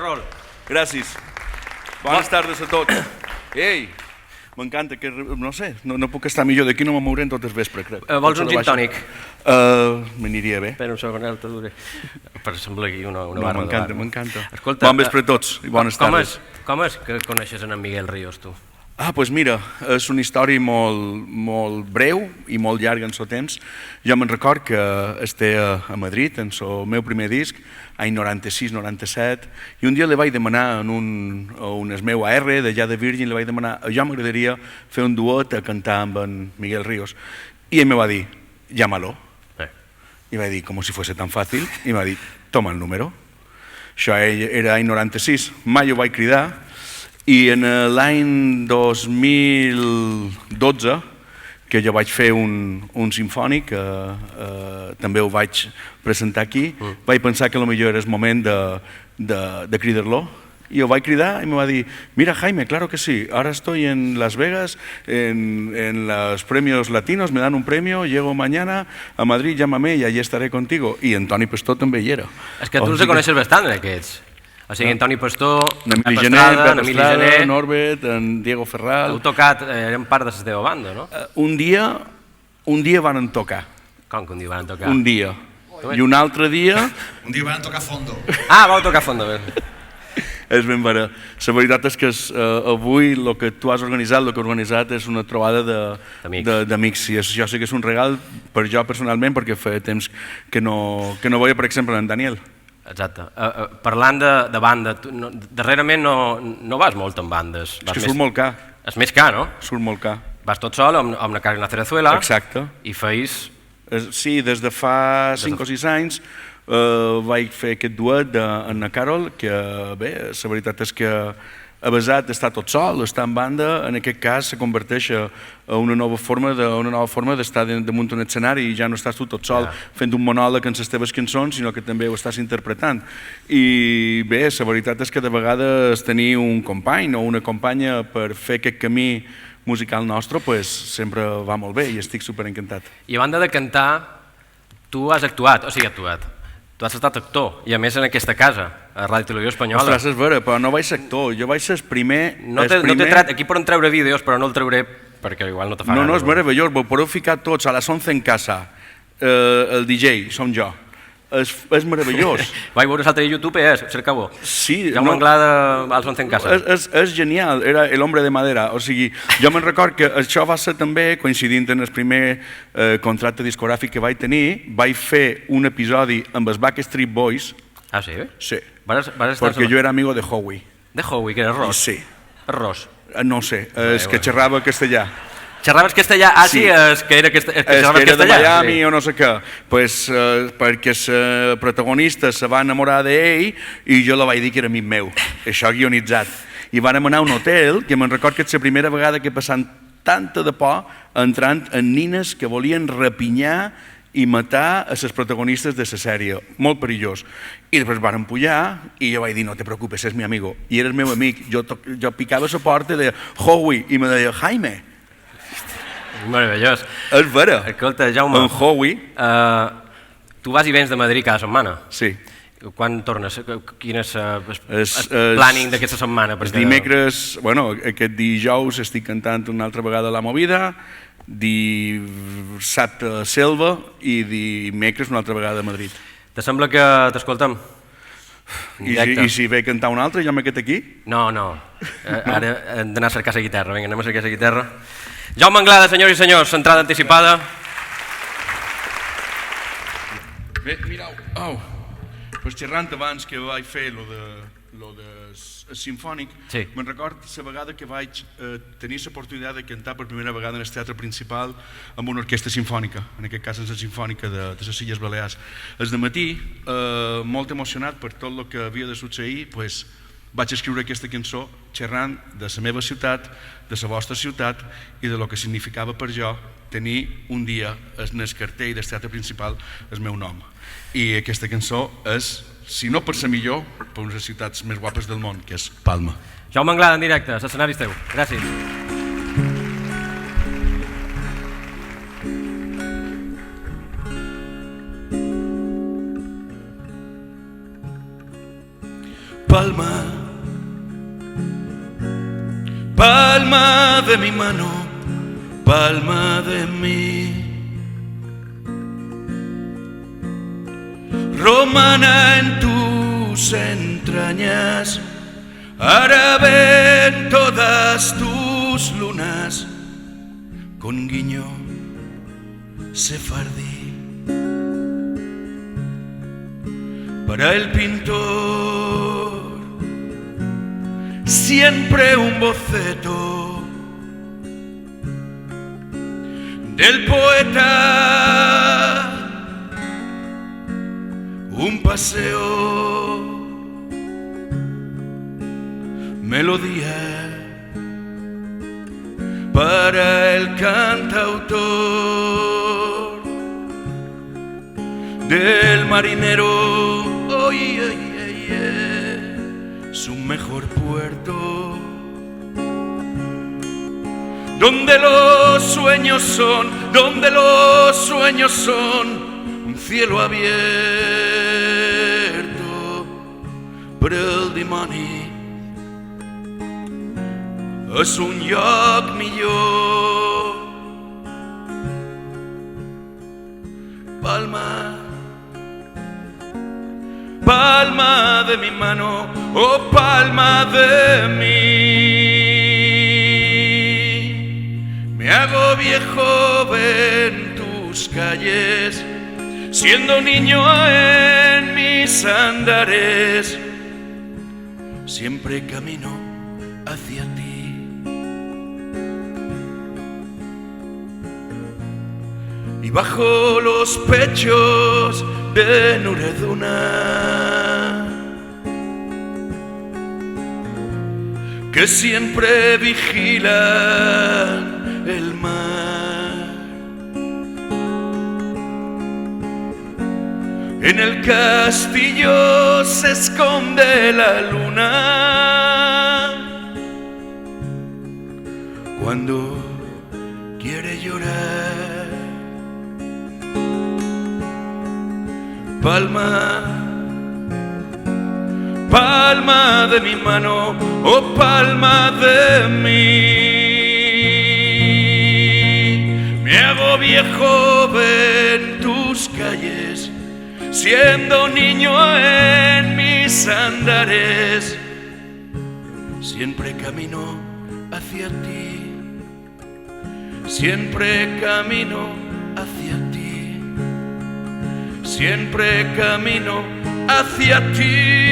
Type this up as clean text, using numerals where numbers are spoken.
roll. Gràcies. Bones tardes a tots. Ei, m'encanta que... No sé, no puc estar millor. D'aquí no me mouré en tot el vespre, crec. Vols un gin tònic? M'aniria bé. Espera un segon, te duré. Per semblar aquí una barra de bar. M'encanta. Escolta, bon vespre a tots i bones tardes. Com és que coneixes en Miguel Ríos, tu? Doncs mira, és una història molt breu i molt llarga en el temps. Jo me'n record que estava a Madrid, en el meu primer disc, any 96-97, i un dia li vaig demanar a un meu AR d'allà de Virgin, li vaig demanar, jo m'agradaria fer un duet a cantar amb en Miguel Ríos. I ell me va dir, llámalo. I vaig dir, com si fos tan fàcil, i m'ha dit, toma el número. Això era any 96, mai ho vaig cridar, i en l'any 2012, que jo vaig fer un simfònic, també ho vaig presentar aquí, vaig pensar que potser era el moment de cridar-lo, i ho vaig cridar i me va dir, mira Jaime, claro que sí, ahora estoy en Las Vegas, en los premios latinos, me dan un premio, llego mañana a Madrid, llámame y allí estaré contigo. I en Toni Pastor també hi era. És que tu els coneixes bastant, aquests. O sigui, en Toni Pastor, en Emili Gené, Norbert, en Diego Ferral... Heu tocat, eren part de la teva banda, no? Un dia van tocar. Com que un dia van tocar? Un dia. I un altre dia... Un dia van tocar fondo. Ah, vau tocar fondo, bé. És ben vera. La veritat és que avui el que tu has organitzat, el que he organitzat és una trobada d'amics. I això sí que és un regal per jo personalment, perquè fa temps que no veia, per exemple, en Daniel. Exacte. Parlant de banda, darrerament no vas molt en bandes. És que surt molt car. És més car, no? Surt molt car. Vas tot sol, amb una Carina Cerezuela. Exacte. I feis... Sí, des de fa 5 o 6 anys vaig fer aquest duet amb la Carol, que bé, la veritat és que a pesar d'estar tot sol, estar en banda, en aquest cas se converteix en una nova forma d'estar damunt un escenari i ja no estàs tu tot sol fent un monòleg en les teves cançons, sinó que també ho estàs interpretant. I bé, la veritat és que de vegades tenir un company o una companya per fer aquest camí musical nostre sempre va molt bé i estic superencantat. I a banda de cantar, tu has actuat, o sigui, tu has estat actor, i a més en aquesta casa, a Ràdio Televisió Espanyola. Ostres, és vera, però no vaig ser actor, jo vaig ser el primer... Aquí poden treure vídeos, però no el trauré perquè igual no te fa ganes. No, és meravellós, ho podeu ficar tots a les 11 en casa. El DJ, som jo. És meravellós. Vaig veure l'altre dia a YouTube, cerca-ho. Sí. Jaume Anglada als 11 en casa. És genial, era El hombre de madera. O sigui, jo me'n record que això va ser també, coincidint en el primer contracte discogràfic que vaig tenir, vaig fer un episodi amb els Backstreet Boys. Ah, sí? Sí, perquè jo era amigo de Howie. De Howie, que era Ross? Sí. Ross? No sé, és que xerrava castellà. Xerraves castellà? Ah, sí, és que xerraves castellà. De Miami sí. O no sé què. Perquè la protagonista se va enamorar d'ell i jo la vaig dir que era amic meu. Això guionitzat. I vàrem anar a un hotel, que me'n record que és la primera vegada que passant tanta de por entrant en nines que volien rapinyar i matar a les protagonistes de la sèrie. Molt perillós. I després van pujar i jo vaig dir, no te preocupes, és mi amigo. I era el meu amic. Jo picava a la porta i deia, Howie, i me deia, Jaime. Meravellós. És vera. Escolta, Jaume, en Howie. Tu vas i vens de Madrid cada setmana? Sí. Quan tornes? Quin és el planning d'aquesta setmana? Els dimecres, bueno, aquest dijous estic cantant una altra vegada La Movida, dissabte a Selva i dimecres una altra vegada a Madrid. Te sembla que t'escoltem? I si ve a cantar un altre, jo me quedo aquí? No. Ara hem d'anar a cercar la guitarra. Vinga, anem a cercar la guitarra. Jaume Anglada, senyors i senyors, entrada anticipada. Bé, mirau, pues xerrant abans que vaig fer lo de simfònic, me'n record la vegada que vaig tenir l'oportunitat de cantar per primera vegada en el teatre principal amb una orquestra simfònica, en aquest cas és la Simfònica de les Illes Balears. El dematí, molt emocionat per tot el que havia de succeir, vaig escriure aquesta cançó xerrant de la meva ciutat, de la vostra ciutat i de lo que significava per jo tenir un dia en el cartell del teatre principal el meu nom. I aquesta cançó és, si no per ser millor, per una de les ciutats més guapes del món, que és Palma. Jaume Anglada en directe, l'escenari és teu. Gràcies. palma, palma de mi mano, palma de mí. Romana en tus entrañas, árabe en todas tus lunas, con guiño sefardí. Para el pintor, siempre un boceto del poeta, un paseo, melodía para el cantautor, del marinero, su mejor puerto, donde los sueños son, donde los sueños son un cielo abierto, però el dimoni és un lloc millor. Palma, palma de mi mano, oh palma de mí. Me hago viejo en tus calles, siendo niño en mis andares, siempre camino hacia ti. Y bajo los pechos de Nureduna, que siempre vigilan el mar, en el castillo se esconde la luna cuando quiere llorar. Palma, palma de mi mano, oh palma de mí. Me hago viejo en tus calles, siendo niño en mis andares, siempre camino hacia ti, siempre camino hacia ti, siempre camino hacia ti.